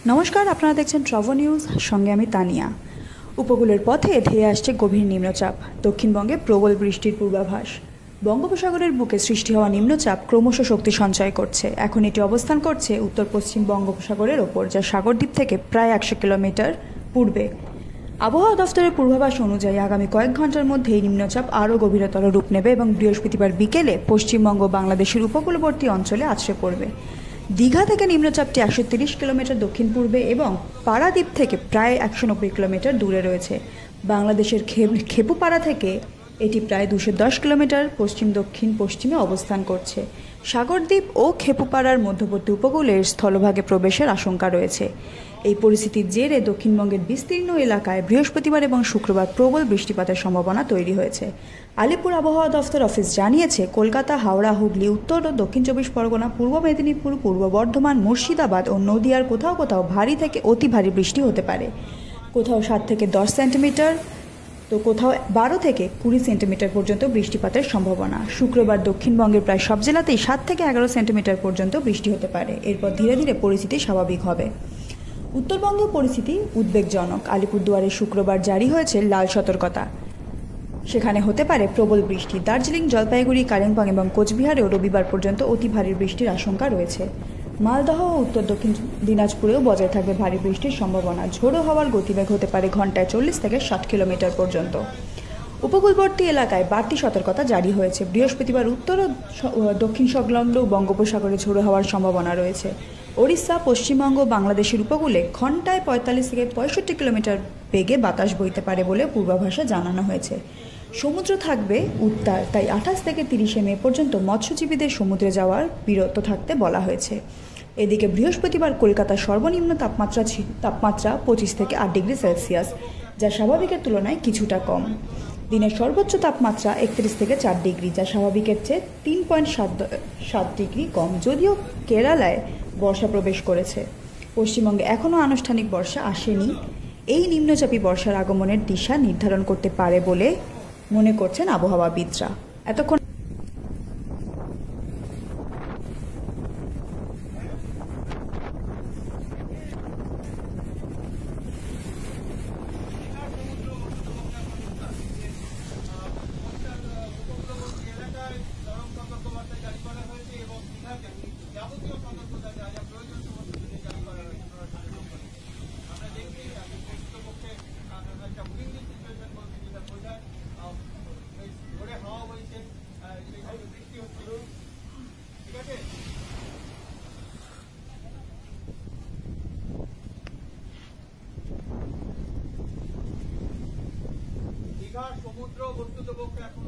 নমস্কার, আপনারা দেখছেন ট্রাভো নিউজ, সঙ্গে আমি তানিয়া। উপকূলের পথে ধেয়ে আসছে গভীর নিম্নচাপ। দক্ষিণবঙ্গে প্রবল বৃষ্টির পূর্বাভাস। বঙ্গোপসাগরের বুকে সৃষ্টি হওয়া নিম্নচাপ ক্রমশ শক্তি সঞ্চয় করছে। এখন এটি অবস্থান করছে উত্তর পশ্চিম বঙ্গোপসাগরের ওপর, যা সাগরদ্বীপ থেকে প্রায় 100 কিলোমিটার পূর্বে। আবহাওয়া দফতরের পূর্বাভাস অনুযায়ী আগামী কয়েক ঘন্টার মধ্যে এই নিম্নচাপ আরও গভীরতর রূপ নেবে এবং বৃহস্পতিবার বিকেলে পশ্চিমবঙ্গ বাংলাদেশের উপকূলবর্তী অঞ্চলে আছড়ে পড়বে। দীঘা থেকে নিম্নচাপটি 130 কিলোমিটার দক্ষিণ পূর্বে এবং পারাদ্বীপ থেকে প্রায় 190 কিলোমিটার দূরে রয়েছে। বাংলাদেশের খেপুপাড়া থেকে এটি প্রায় 210 কিলোমিটার পশ্চিম দক্ষিণ পশ্চিমে অবস্থান করছে। সাগরদ্বীপ ও খেপুপাড়ার মধ্যবর্তী উপকূলের স্থলভাগে প্রবেশের আশঙ্কা রয়েছে। এই পরিস্থিতির জেরে দক্ষিণবঙ্গের বিস্তীর্ণ এলাকায় বৃহস্পতিবার এবং শুক্রবার প্রবল বৃষ্টিপাতের সম্ভাবনা তৈরি হয়েছে। আলিপুর আবহাওয়া দফতর অফিস জানিয়েছে, কলকাতা, হাওড়া, হুগলি, উত্তর ও দক্ষিণ 24 পরগনা, পূর্ব মেদিনীপুর, পূর্ব বর্ধমান, মুর্শিদাবাদ ও নদিয়ার কোথাও কোথাও ভারী থেকে অতি ভারী বৃষ্টি হতে পারে। কোথাও 7 থেকে 10 সেন্টিমিটার তো কোথাও 12 থেকে 20 সেন্টিমিটার পর্যন্ত বৃষ্টিপাতের সম্ভাবনা। শুক্রবার দক্ষিণবঙ্গের প্রায় সব জেলাতেই 7 থেকে 11 সেন্টিমিটার পর্যন্ত বৃষ্টি হতে পারে। এরপর ধীরে ধীরে পরিস্থিতি স্বাভাবিক হবে। উত্তরবঙ্গের পরিস্থিতি উদ্বেগজনক। আলিপুরদুয়ারে শুক্রবার জারি হয়েছে লাল সতর্কতা। সেখানে হতে পারে প্রবল বৃষ্টি। দার্জিলিং, জলপাইগুড়ি, কালিম্পং এবং কোচবিহারেও রবিবার পর্যন্ত অতি ভারী বৃষ্টির আশঙ্কা রয়েছে। মালদহ ও উত্তর দক্ষিণ দিনাজপুরেও বজায় থাকবে ভারী বৃষ্টির সম্ভাবনা। ঝোড়ো হওয়ার গতিবেগ হতে পারে ঘন্টায় 40 থেকে 60 কিলোমিটার পর্যন্ত। উপকূলবর্তী এলাকায় বাড়তি সতর্কতা জারি হয়েছে। বৃহস্পতিবার উত্তর ও দক্ষিণ সংলগ্ন বঙ্গোপসাগরে ঝোড়ো হওয়ার সম্ভাবনা রয়েছে। ওড়িশা, পশ্চিমবঙ্গ, বাংলাদেশের উপকূলে ঘন্টায় 45 থেকে 65 কিলোমিটার বেগে বাতাস বইতে পারে বলে পূর্বাভাসে জানানো হয়েছে। সমুদ্র থাকবে উত্তাল, তাই 28 থেকে 30 মে পর্যন্ত মৎস্যজীবীদের সমুদ্রে যাওয়ার বিরত থাকতে বলা হয়েছে। এদিকে বৃহস্পতিবার কলকাতার সর্বনিম্ন তাপমাত্রা 25 থেকে 8 ডিগ্রি সেলসিয়াস, যা স্বাভাবিকের তুলনায় কিছুটা কম। দিনের সর্বোচ্চ তাপমাত্রা 31 থেকে 4 ডিগ্রি, যা স্বাভাবিকের চেয়ে 3.7 ডিগ্রি কম। যদিও কেরালায় বর্ষা প্রবেশ করেছে, পশ্চিমবঙ্গে এখনও আনুষ্ঠানিক বর্ষা আসেনি। এই নিম্নচাপী বর্ষার আগমনের দিশা নির্ধারণ করতে পারে বলে মনে করছেন আবহাওয়াবিদরা। এতক্ষণ সমুদ্র বস্তুত পক্ষে এখন